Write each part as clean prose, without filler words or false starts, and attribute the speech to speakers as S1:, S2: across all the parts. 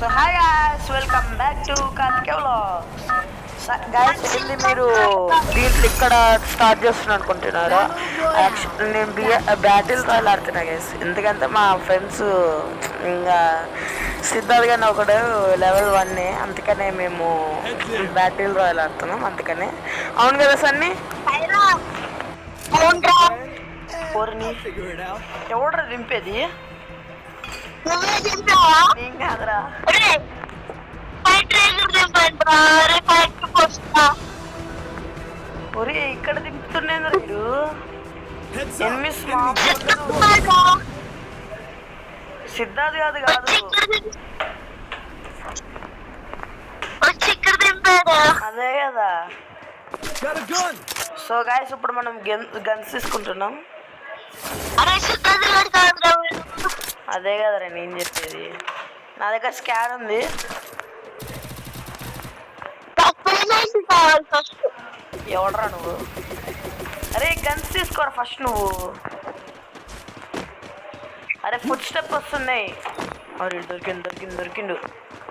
S1: So hi guys, welcome back to Karthikeya vlogs. Guys, ఏంది మీరు దీంట్లో ఇక్కడ స్టార్ట్ చేస్తున్నా అనుకుంటున్నారా? యాక్చువల్లీ నేను బ్యాటిల్ రాయల్ ఆడుతున్నా గైస్. ఎందుకంటే మా ఫ్రెండ్స్ ఇంకా సిద్ధార్థ్ గారిని ఒకడు లెవెల్ 1, అందుకనే మేము బ్యాటిల్ రాయల్ ఆడుతున్నాం. అందుకనే అవును కదా సన్నీ? ఎవడ్రా దింపేది? ఏం కాదురా. ఒరే ఇక్కడ దింపుతున్నాను వీడు. ఎనిమిస్ సిద్ధార్థ్ కాదు అదే కదా. సో గాయస్, ఇప్పుడు మనం గన్స్ తీసుకుంటున్నాం. అదే కదరా నేను చెప్పేది. నా దగ్గర స్కాన్ ఉంది. ఎవడరా నువ్వు? అరే గన్స్ తీసుకోరా ఫస్ట్ నువ్వు. అరే ఫుడ్ స్టెప్ వస్తున్నాయి. అరే దొరికిండు.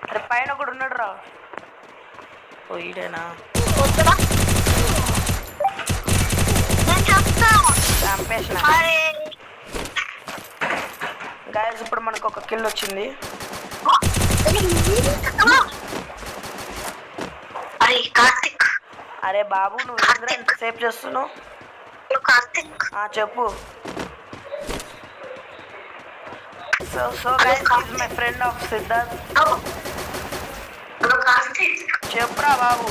S1: అరే పైన ఒకడు ఉన్నాడు రా. ఓ ఈడేనా? చంపేసిన. గాయస్, ఇప్పుడు మనకు ఒక కిల్ వచ్చింది. అరే బాబు, నువ్వు ఎందుకు ఎంతసేపు చేస్తున్నావు? చెప్పు. So guys, is my friend of Siddharth. చెప్పురా బాబు.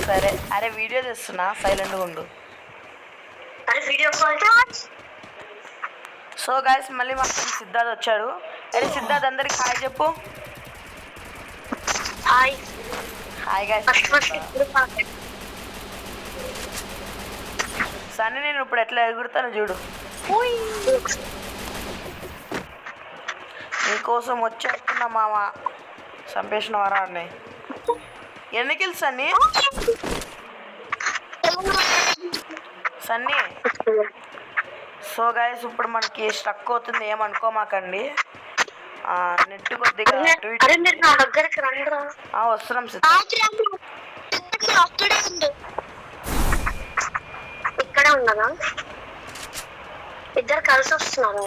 S1: సరే, అరే వీడియో చేస్తున్నా, సైలెంట్గా ఉండు. సో గైస్, మళ్ళీ మా ఫ్రెండ్ సిద్ధార్థ్ వచ్చాడు. అరే సిద్ధార్థ్, అందరికి హాయ్ చెప్పు. Hi guys. సన్నీ, నేను ఇప్పుడు ఎట్లా ఎగురుతాను చూడు. నీకోసం వచ్చేస్తున్నా మామ. చంపేసిన వరాన్ని. ఎన్ని కిల్స్ సన్నీ? సో గైస్, ఇప్పుడు మనకి స్టక్ అవుతుంది, ఏమనుకోమాకండి. నెట్ కొద్దిగా వస్తున్నాం.
S2: ఇక్కడే ఉన్నదా? ఇద్దరు కలిసి వస్తున్నారు.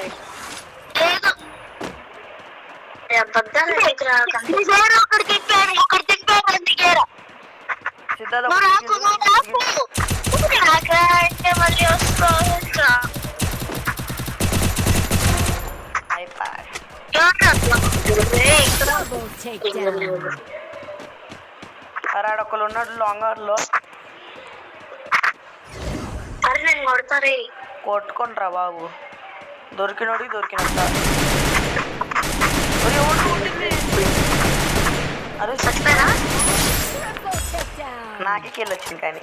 S1: అరాడొక్కలు ఉన్నాడు లాంగర్ లో.
S2: అరే నేను కొడతారే.
S1: కొట్టుకుంటారా బాబు. దొరికినోడికి దొరికినంత. అరే
S2: చచ్చిపోయారా?
S1: నాకే కిల్ వచ్చింది కానీ.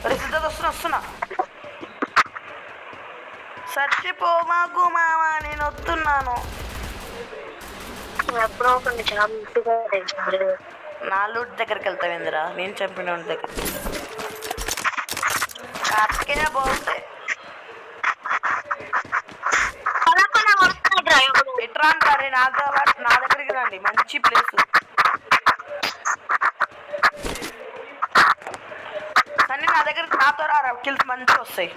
S1: అరే సిద్ధార్థ్, వస్తున్నా. చచ్చిపో మాకు మామ, నేను వస్తున్నాను. నా లూట్ దగ్గరికి వెళ్తావేందిరా? నేను చంపిన దగ్గర. కార్తికేయ బాగుంది. ఎట్రా అంటారే? నా దగ్గరికి రండి, మంచి ప్లేస్. కానీ నా దగ్గరికి నాతో రా, కిల్స్ మంచిగా వస్తాయి.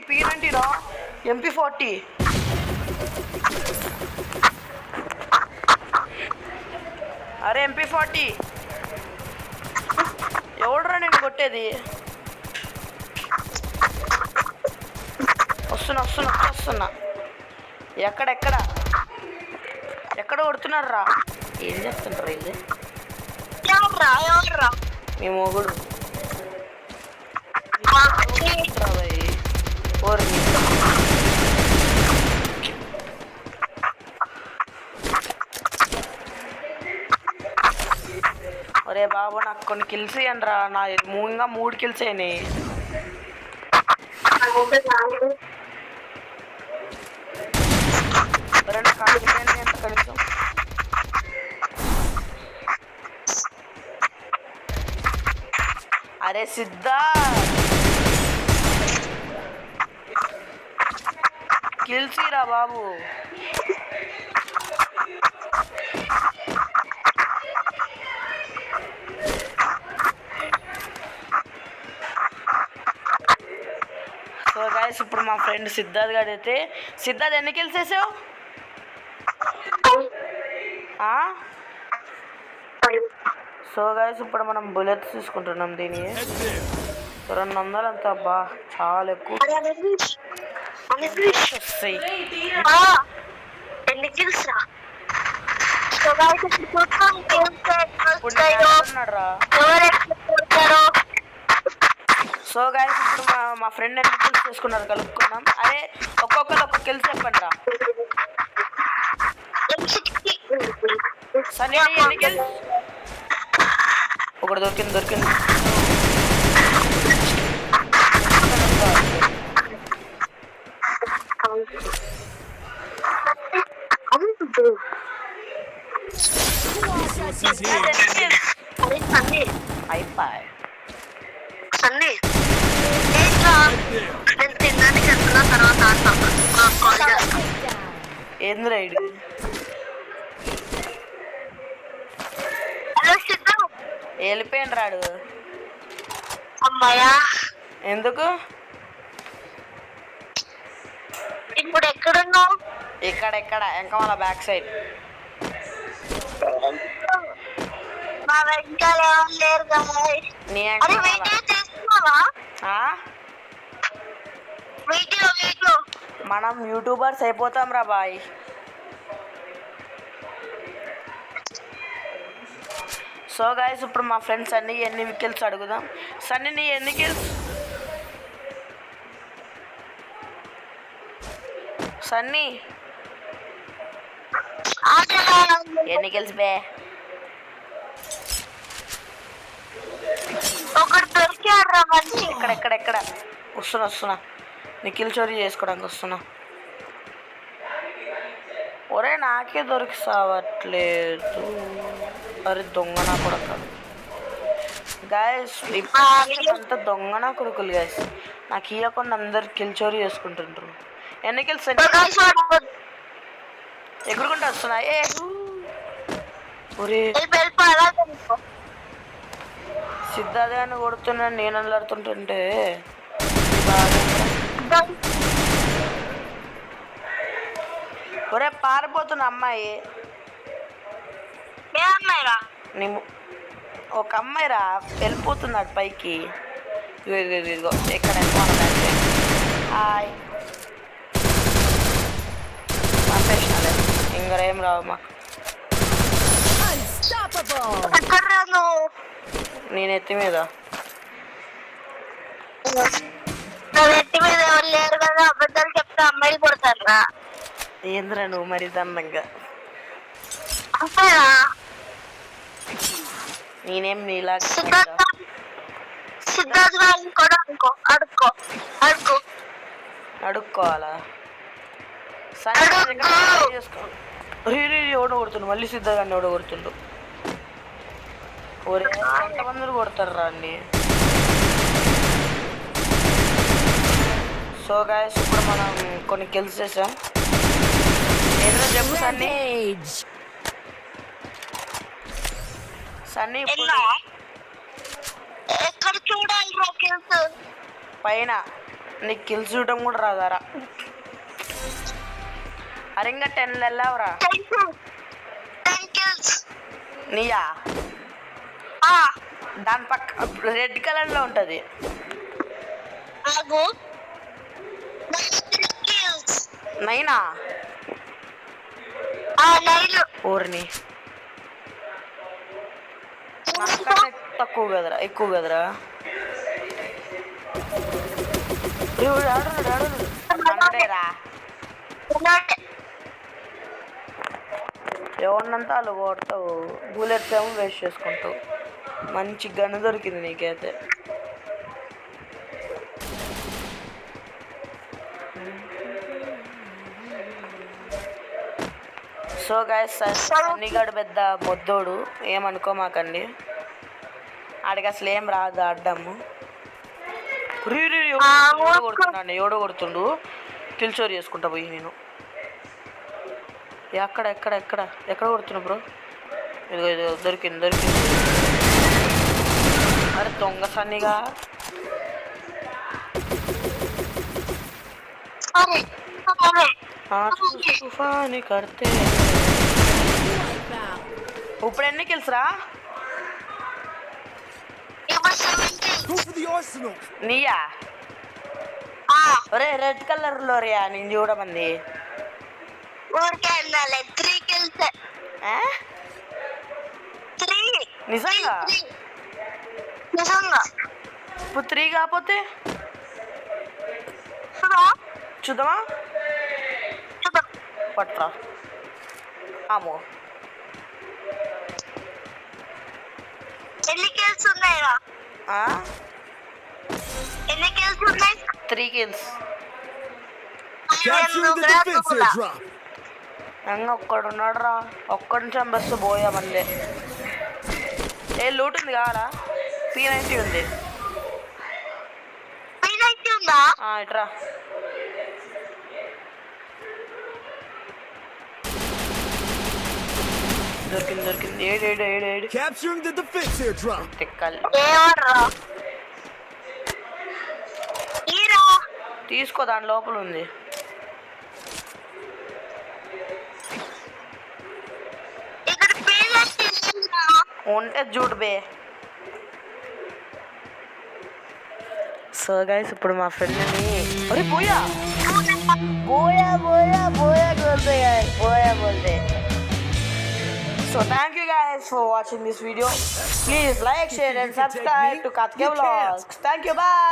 S1: P90 రా, MP40. అరే MP40 ఎవడరా నేను కొట్టేది? వస్తున్నా. ఎక్కడ కొడుతున్నారు రా? ఏం చెప్తుంటారు ఇది? మీ మొగుడు. ఒరే బాబు, నాకు కొన్ని కిల్స్ ఇవ్వండి రా. నా ఇంకా 3 కిల్స్ అయినాయి. కనీసం అరే సిద్ధ కిల్సీరా బాబు. సో గైస్ ఇప్పుడు మా ఫ్రెండ్ సిద్ధార్థ్ గారు అయితే, సిద్ధార్థ్ ఎన్ని కిల్స్ వేసావు? సో గైస్ ఇప్పుడు మనం బుల్లెట్స్ తీసుకుంటున్నాం. దీన్ని 200 అంత బా చాలా ఎక్కువ వస్తాయి. సో గైస్ ఇప్పుడు మా ఫ్రెండ్ ఎన్ని కిల్స్ చేసుకున్నారు కలుపుకున్నాం. అరే ఒక్కొక్కరు ఒక్కొక్క కిల్స్ చెప్పండి రా. సన్నీ ఎన్ని కిల్స్? ఒకటి దొరికింది. అయిపోయి ఏంది రైడ్? వెళ్ళిపోయింది రాడు.
S2: అమ్మాయా
S1: ఎందుకు?
S2: ఇప్పుడు ఎక్కడున్నావు?
S1: ఇక్కడ ఎంకమాల బ్యాక్ సైడ్.
S2: మా వెనకాల ఎవరు లేరు కదా.
S1: నీ
S2: వీడియో చేస్తున్నావా? వీడియో
S1: మనం యూట్యూబర్స్ అయిపోతాం రా బాయ్. సో గైస్ ఇప్పుడు మా ఫ్రెండ్స్ అన్ని ఎన్ని కిల్స్ అడుగుదాం. సన్నీ నీ ఎన్ని కిల్స్? సన్నీ ఎన్ని కిల్స్ బే?
S2: ఒకటి దొరికాడు మంచి.
S1: ఎక్కడ వస్తున్నా నీ కిల్ చోరీ చేసుకోవడానికి వస్తున్నా. ఒరే నాకే దొరికిసావట్లేదు. అరే దొంగ నా కొడుకు గాయస్. అంతా దొంగ నా కొడుకులు గాయస్. నాకు ఇవ్వకుండా అందరు కిల్ చోరీ చేసుకుంటుంటారు. ఎన్ని కిల్స్? ఎగురుకుంటూ వస్తున్నా. సిద్ధార్థ గారిని కొడుతున్నాను నేను అల్లాడుతుంటుంటే. ఒరే పారిపోతున్న అమ్మాయి. ఒక అమ్మాయి రా వెళ్ళిపోతున్నాడు పైకి. ఇదిగో ఎక్కడ హాయ్ ఇంకేం రావు మాకు. నేను ఎత్తి మీద
S2: ఎవరు లేరు కదా. అబద్ధాలు చెప్తే అమ్మాయిలు కొడతారా?
S1: ఏంద్రా నువ్వు మరి దండంగా. నేనేం నీలా అడుక్కోవాలా? చేసుకో. ఎవడో కొడుతుండు మళ్ళీ సిద్ధంగా ఎవడో కొడుతుండు. ఒరే ఎంతమంది కొడతారు రా అన్ని. సో గాయస్ ఇప్పుడు మనం కొన్ని కిల్స్ చేసాం. ఏదో చెప్పు సన్నీ ఇప్పుడు
S2: ఎక్కడ చూడాలి
S1: పైన నీకు కిల్స్ చూడడం కూడా రాదారా? అరే ఇంకా 10 వెళ్ళావురా. నీయా? దాని పక్క రెడ్ కలర్ లో ఉంటది. నైనా ఊరిని తక్కువ కదరా ఎక్కువ కదరా. ఆడురా ఎవరినంతా వాళ్ళు కొడతావు. బుల్లెట్స్ ఏమో వేస్ట్ చేసుకుంటావు. మంచి గన్ను దొరికింది నీకైతే. సో గైస్ సన్నిగాడు పెద్ద మొద్దోడు ఏమనుకోమాకండి. ఆడికి అసలు ఏం రాదు అడ్డము. ఎవడో కొడుతుండు. కిల్చోరు చేసుకుంటా పోయి నేను. ఎక్కడ ఎక్కడ ఎక్కడ ఎక్కడ కొడుతున్నా బ్రో? ఇదిగో దొరికింది. అరే దొంగ సన్నిగా. తుఫాని కడితే ఇప్పుడు ఎన్ని కిల్స్రా? నీయా? ఒరే రెడ్ కలర్ లో రియా నేను చూడమంది. నిజంగా ఇప్పుడు 3 కాకపోతే చూద్దామా? పట్రా ఆమో.
S2: ఎన్ని కిల్స్ ఉన్నాయిరా?
S1: 3 కిల్స్. ఒక్కడున్నాడు రా. ఒక్కడి చంపేస్తూ పోయా మళ్ళీ. ఏ లూట్ ఉంది కావాలా? P90 ఉంది. ఇట్రా. దొరికింది. ఏడు తిక్కాలి. తీసుకో, దాని లోపల ఉంది. ఉంటే జూట్ బే. సో గైస్ ఇప్పుడు మా ఫ్రెండ్ని అరే పోయా बोलते. So thank you guys for watching this video. Please like, share and subscribe to Katke Vlogs. Thank you, bye.